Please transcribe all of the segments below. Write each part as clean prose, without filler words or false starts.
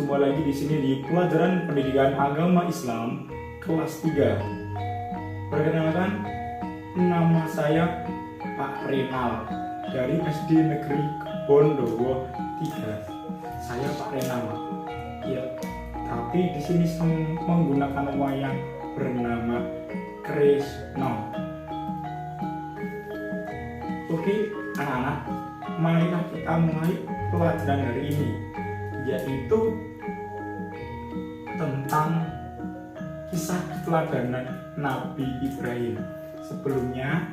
berjumpa lagi di sini di pelajaran pendidikan agama Islam kelas 3. Perkenalkan, nama saya Pak Renal dari SD Negeri Kebondowo 3. Saya Pak Renal. Ya, tapi di sini saya menggunakan wayang bernama Kresno. Oke, anak-anak, marilah kita mulai pelajaran hari ini, yaitu tentang kisah keteladanan Nabi Ibrahim. Sebelumnya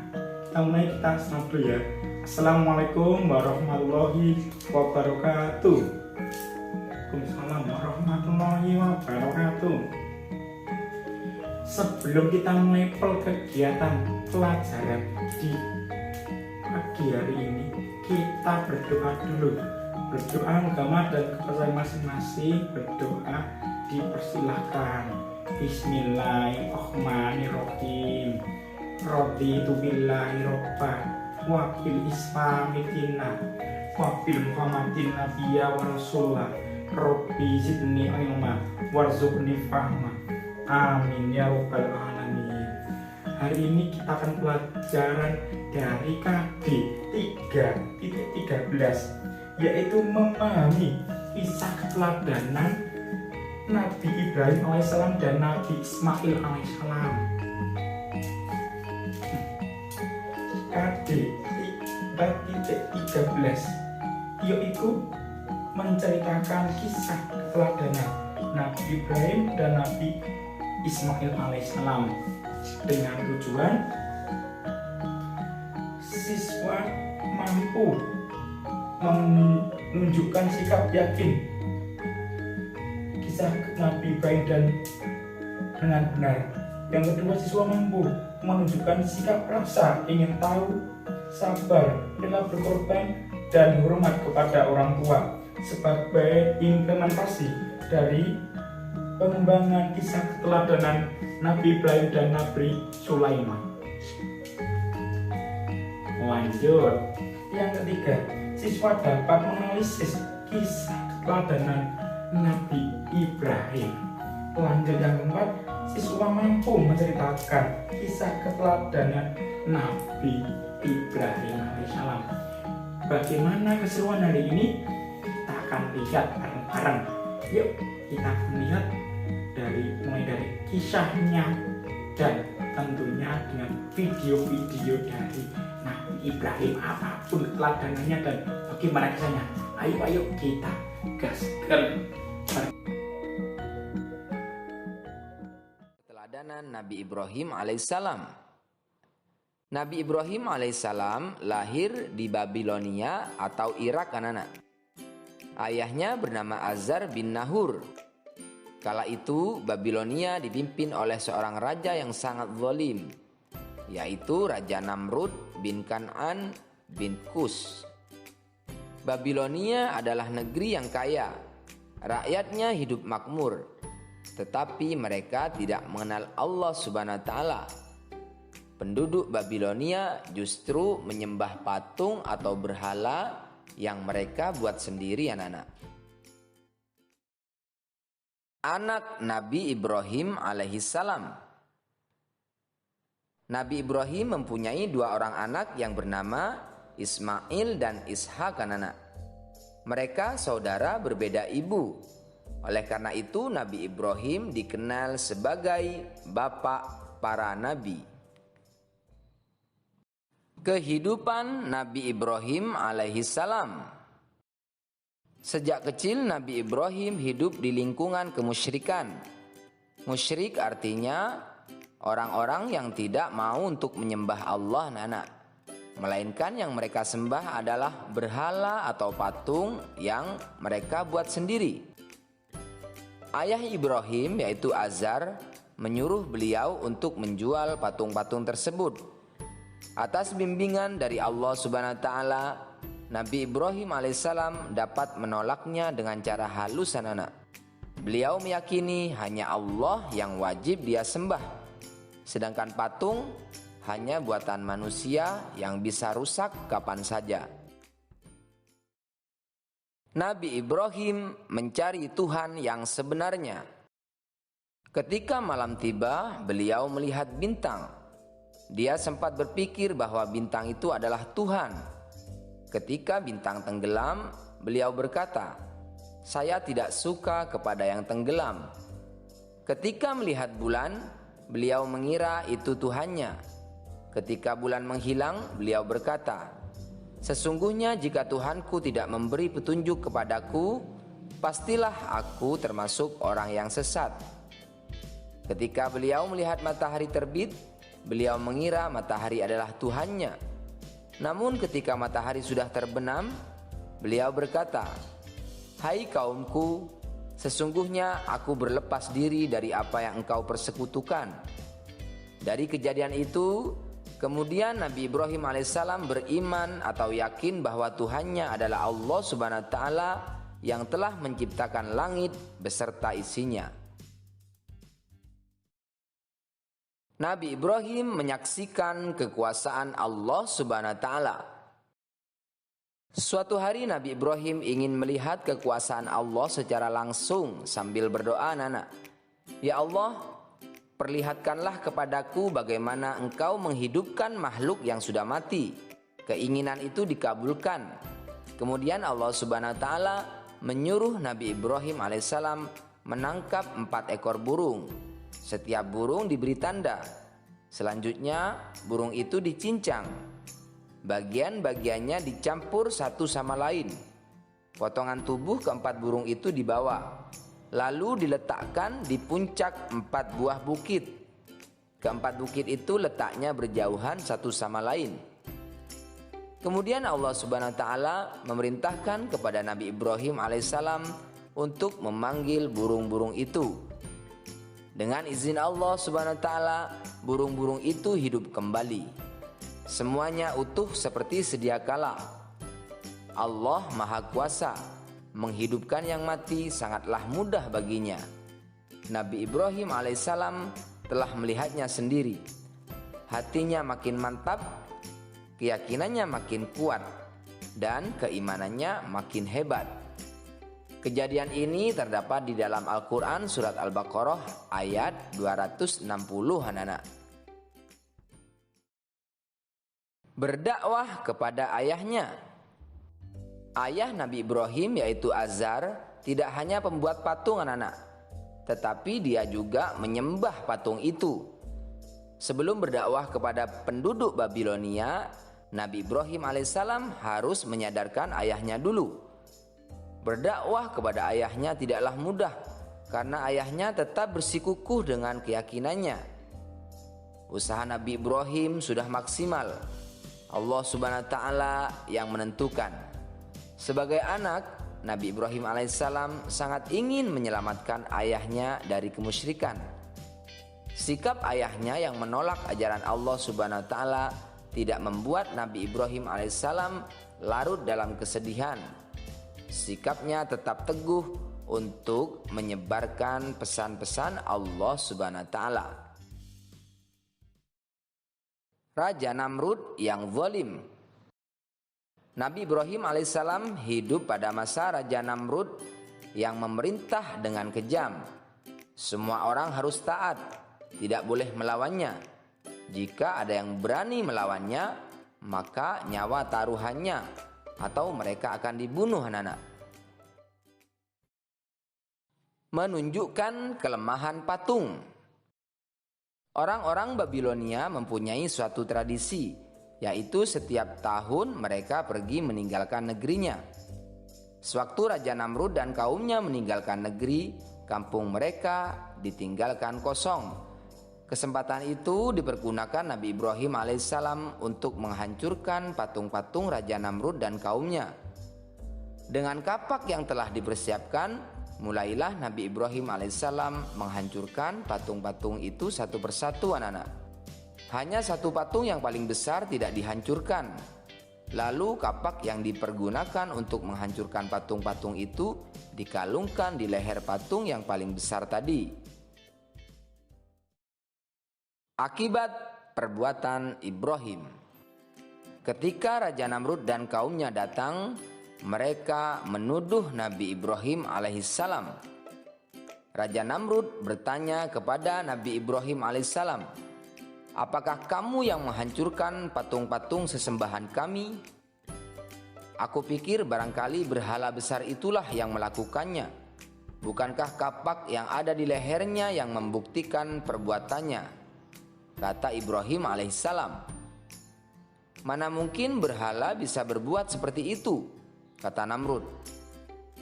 kita sambut dulu ya. Assalamualaikum warahmatullahi wabarakatuh. Waalaikumsalam warahmatullahi wabarakatuh. Sebelum kita mulai kegiatan pelajaran di pagi hari ini, kita berdoa dulu. Berdoa agama dan kepercayaan masing-masing. Berdoa dipersilahkan. Bismillahirrahmanirrahim. Raditu billahi robban wa bil islami dinan wa bil muhammadin nabiyya wa rasulah. Rabbi zidni ilma warzuqni fahma. Amin ya rabbal alamin. Hari ini kita akan pelajaran dari KD 3.13, yaitu memahami kisah keteladanan Nabi Ibrahim alaihissalam dan Nabi Ismail alaihissalam. KD 3.13 yaitu menceritakan kisah keteladanan Nabi Ibrahim dan Nabi Ismail alaihissalam dengan tujuan siswa mampu menunjukkan sikap yakin kisah Nabi Ibrahim dan dengan benar. Yang kedua, siswa mampu menunjukkan sikap rasa ingin tahu, sabar, rela berkorban, dan hormat kepada orang tua sebagai implementasi dari pengembangan kisah keteladanan Nabi Ibrahim dan Nabi Sulaiman. Lanjut, yang ketiga, siswa dapat menganalisis kisah keteladanan Nabi Ibrahim. Lanjut, yang keempat, siswa mampu menceritakan kisah keteladanan Nabi Ibrahim alaihissalam. Bagaimana keseruan hari ini? Kita akan lihat bareng-bareng. Yuk, kita akan lihat mulai dari kisahnya dan tentunya dengan video-video dari Nabi Ibrahim, apapun teladanannya dan bagaimana kisahnya. Ayo kita gaskan. Keteladanan Nabi Ibrahim alaihissalam. Nabi Ibrahim alaihissalam lahir di Babilonia atau Irak, anak-anak. Ayahnya bernama Azar bin Nahur. Kala itu Babilonia dipimpin oleh seorang raja yang sangat zalim, yaitu Raja Namrud bin Kan'an bin Kus. Babilonia adalah negeri yang kaya, rakyatnya hidup makmur, tetapi mereka tidak mengenal Allah Subhanahu wa Ta'ala. Penduduk Babilonia justru menyembah patung atau berhala yang mereka buat sendiri, anak-anak. Anak Nabi Ibrahim alaihissalam. Nabi Ibrahim mempunyai dua orang anak yang bernama Ismail dan Ishak, anak-anak. Mereka saudara berbeda ibu. Oleh karena itu Nabi Ibrahim dikenal sebagai bapak para nabi. Kehidupan Nabi Ibrahim alaihissalam. Sejak kecil Nabi Ibrahim hidup di lingkungan kemusyrikan. Musyrik artinya orang-orang yang tidak mau untuk menyembah Allah, anak-anak. Melainkan yang mereka sembah adalah berhala atau patung yang mereka buat sendiri. Ayah Ibrahim yaitu Azar menyuruh beliau untuk menjual patung-patung tersebut. Atas bimbingan dari Allah Subhanahu wa Ta'ala, Nabi Ibrahim alaihissalam dapat menolaknya dengan cara halus, anak-anak. Beliau meyakini hanya Allah yang wajib dia sembah, sedangkan patung hanya buatan manusia yang bisa rusak kapan saja. Nabi Ibrahim mencari Tuhan yang sebenarnya. Ketika malam tiba, beliau melihat bintang. Dia sempat berpikir bahwa bintang itu adalah Tuhan. Ketika bintang tenggelam, beliau berkata, "Saya tidak suka kepada yang tenggelam." Ketika melihat bulan, beliau mengira itu Tuhannya. Ketika bulan menghilang, beliau berkata, "Sesungguhnya jika Tuhanku tidak memberi petunjuk kepadaku, pastilah aku termasuk orang yang sesat." Ketika beliau melihat matahari terbit, beliau mengira matahari adalah Tuhannya. Namun ketika matahari sudah terbenam, beliau berkata, "Hai kaumku, sesungguhnya aku berlepas diri dari apa yang engkau persekutukan." Dari kejadian itu, kemudian Nabi Ibrahim alaihissalam beriman atau yakin bahwa Tuhannya adalah Allah Subhanahu wa taala yang telah menciptakan langit beserta isinya. Nabi Ibrahim menyaksikan kekuasaan Allah Subhanahu wa taala. Suatu hari Nabi Ibrahim ingin melihat kekuasaan Allah secara langsung sambil berdoa, "Nana, ya Allah, perlihatkanlah kepadaku bagaimana engkau menghidupkan makhluk yang sudah mati." Keinginan itu dikabulkan. Kemudian Allah Subhanahu wa taala menyuruh Nabi Ibrahim alaihissalam menangkap 4 ekor burung. Setiap burung diberi tanda. Selanjutnya burung itu dicincang. Bagian-bagiannya dicampur satu sama lain. Potongan tubuh keempat burung itu dibawa, lalu diletakkan di puncak 4 buah bukit. Keempat bukit itu letaknya berjauhan satu sama lain. Kemudian Allah Subhanahu wa taala memerintahkan kepada Nabi Ibrahim alaihissalam untuk memanggil burung-burung itu. Dengan izin Allah Subhanahu wa taala, burung-burung itu hidup kembali. Semuanya utuh seperti sedia kala. Allah Maha Kuasa, menghidupkan yang mati sangatlah mudah baginya. Nabi Ibrahim alaihissalam telah melihatnya sendiri. Hatinya makin mantap, keyakinannya makin kuat, dan keimanannya makin hebat. Kejadian ini terdapat di dalam Al-Quran surat Al-Baqarah ayat 260 anak-anak. Berdakwah kepada ayahnya. Ayah Nabi Ibrahim yaitu Azar tidak hanya pembuat patung anak-anak, tetapi dia juga menyembah patung itu. Sebelum berdakwah kepada penduduk Babilonia, Nabi Ibrahim alaihissalam harus menyadarkan ayahnya dulu. Berdakwah kepada ayahnya tidaklah mudah karena ayahnya tetap bersikukuh dengan keyakinannya. Usaha Nabi Ibrahim sudah maksimal. Allah Subhanahu wa taala yang menentukan. Sebagai anak, Nabi Ibrahim alaihissalam sangat ingin menyelamatkan ayahnya dari kemusyrikan. Sikap ayahnya yang menolak ajaran Allah Subhanahu wa taala tidak membuat Nabi Ibrahim alaihissalam larut dalam kesedihan. Sikapnya tetap teguh untuk menyebarkan pesan-pesan Allah Subhanahu wa taala. Raja Namrud yang zalim. Nabi Ibrahim alaihissalam hidup pada masa Raja Namrud yang memerintah dengan kejam. Semua orang harus taat, tidak boleh melawannya. Jika ada yang berani melawannya, maka nyawa taruhannya atau mereka akan dibunuh anak-anak. Menunjukkan kelemahan patung. Orang-orang Babilonia mempunyai suatu tradisi, yaitu setiap tahun mereka pergi meninggalkan negerinya. Sewaktu Raja Namrud dan kaumnya meninggalkan negeri, kampung mereka ditinggalkan kosong. Kesempatan itu dipergunakan Nabi Ibrahim alaihissalam untuk menghancurkan patung-patung Raja Namrud dan kaumnya. Dengan kapak yang telah dipersiapkan, mulailah Nabi Ibrahim alaihissalam menghancurkan patung-patung itu satu persatu anak-anak. Hanya satu patung yang paling besar tidak dihancurkan. Lalu kapak yang dipergunakan untuk menghancurkan patung-patung itu dikalungkan di leher patung yang paling besar tadi. Akibat perbuatan Ibrahim. Ketika Raja Namrud dan kaumnya datang, mereka menuduh Nabi Ibrahim alaihissalam. Raja Namrud bertanya kepada Nabi Ibrahim alaihissalam, "Apakah kamu yang menghancurkan patung-patung sesembahan kami? Aku pikir barangkali berhala besar itulah yang melakukannya. Bukankah kapak yang ada di lehernya yang membuktikan perbuatannya?" Kata Ibrahim alaihissalam, "Mana mungkin berhala bisa berbuat seperti itu?" Kata Namrud,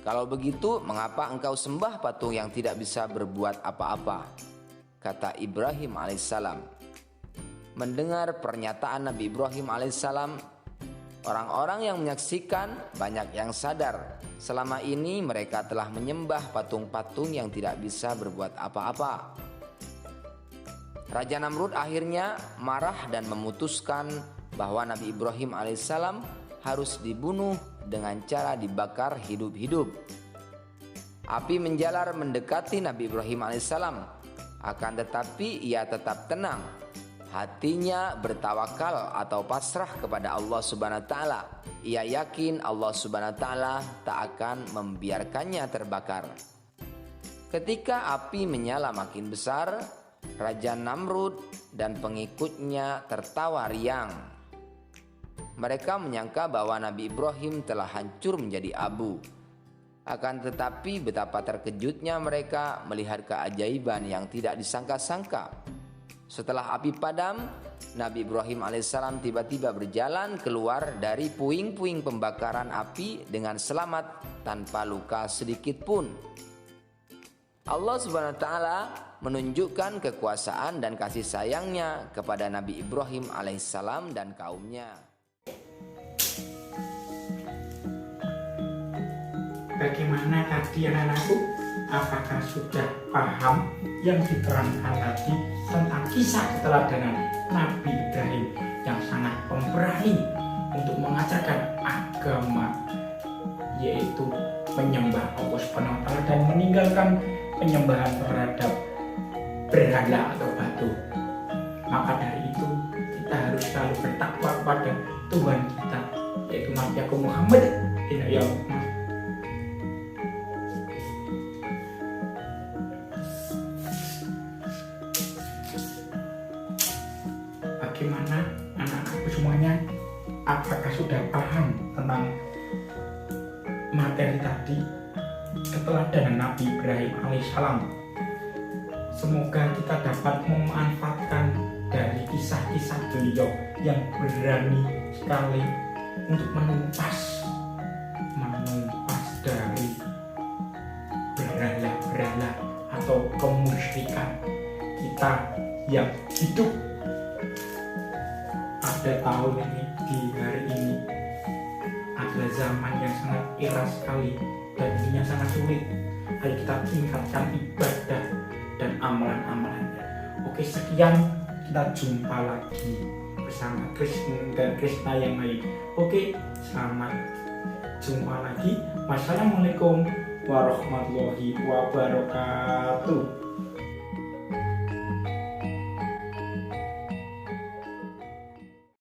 "Kalau begitu mengapa engkau sembah patung yang tidak bisa berbuat apa-apa?" Kata Ibrahim alaihissalam. Mendengar pernyataan Nabi Ibrahim alaihissalam, orang-orang yang menyaksikan banyak yang sadar selama ini mereka telah menyembah patung-patung yang tidak bisa berbuat apa-apa. Raja Namrud akhirnya marah dan memutuskan bahwa Nabi Ibrahim alaihissalam harus dibunuh dengan cara dibakar hidup-hidup. Api menjalar mendekati Nabi Ibrahim alaihissalam, akan tetapi ia tetap tenang. Hatinya bertawakal atau pasrah kepada Allah Subhanahu wa taala. Ia yakin Allah Subhanahu wa taala tak akan membiarkannya terbakar. Ketika api menyala makin besar, Raja Namrud dan pengikutnya tertawa riang. Mereka menyangka bahwa Nabi Ibrahim telah hancur menjadi abu. Akan tetapi betapa terkejutnya mereka melihat keajaiban yang tidak disangka-sangka. Setelah api padam, Nabi Ibrahim alaihissalam tiba-tiba berjalan keluar dari puing-puing pembakaran api dengan selamat tanpa luka sedikit pun. Allah Subhanahu wa taala menunjukkan kekuasaan dan kasih sayangnya kepada Nabi Ibrahim alaihissalam dan kaumnya. Bagaimana tadi anak-anakku? Apakah sudah paham yang diterangkan tadi tentang kisah keteladanan Nabi Ibrahim yang sangat pemberani untuk mengajarkan agama, yaitu menyembah Allah Subhanahu wa taala dan meninggalkan penyembahan terhadap berhala atau batu. Maka dari itu kita harus selalu bertakwa kepada Tuhan kita, yaitu Nabi Muhammad. Bagaimana anak-anakku semuanya? Apakah sudah paham tentang materi tadi, keteladanan Nabi Ibrahim alaihissalam? Semoga kita dapat memanfaatkan dari kisah-kisah beliau yang berani sekali untuk menumpas dari berhala-berhala atau kemusyrikan kita yang hidup pada tahun ini, di hari ini adalah zaman yang sangat era sekali dan dunia sangat sulit. Ayo kita tingkatkan ibadah dan amalan-amalannya. Oke, sekian, kita jumpa lagi bersama Krishna dan Krishna yang lain. Oke, selamat jumpa lagi. Wassalamualaikum warahmatullahi wabarakatuh.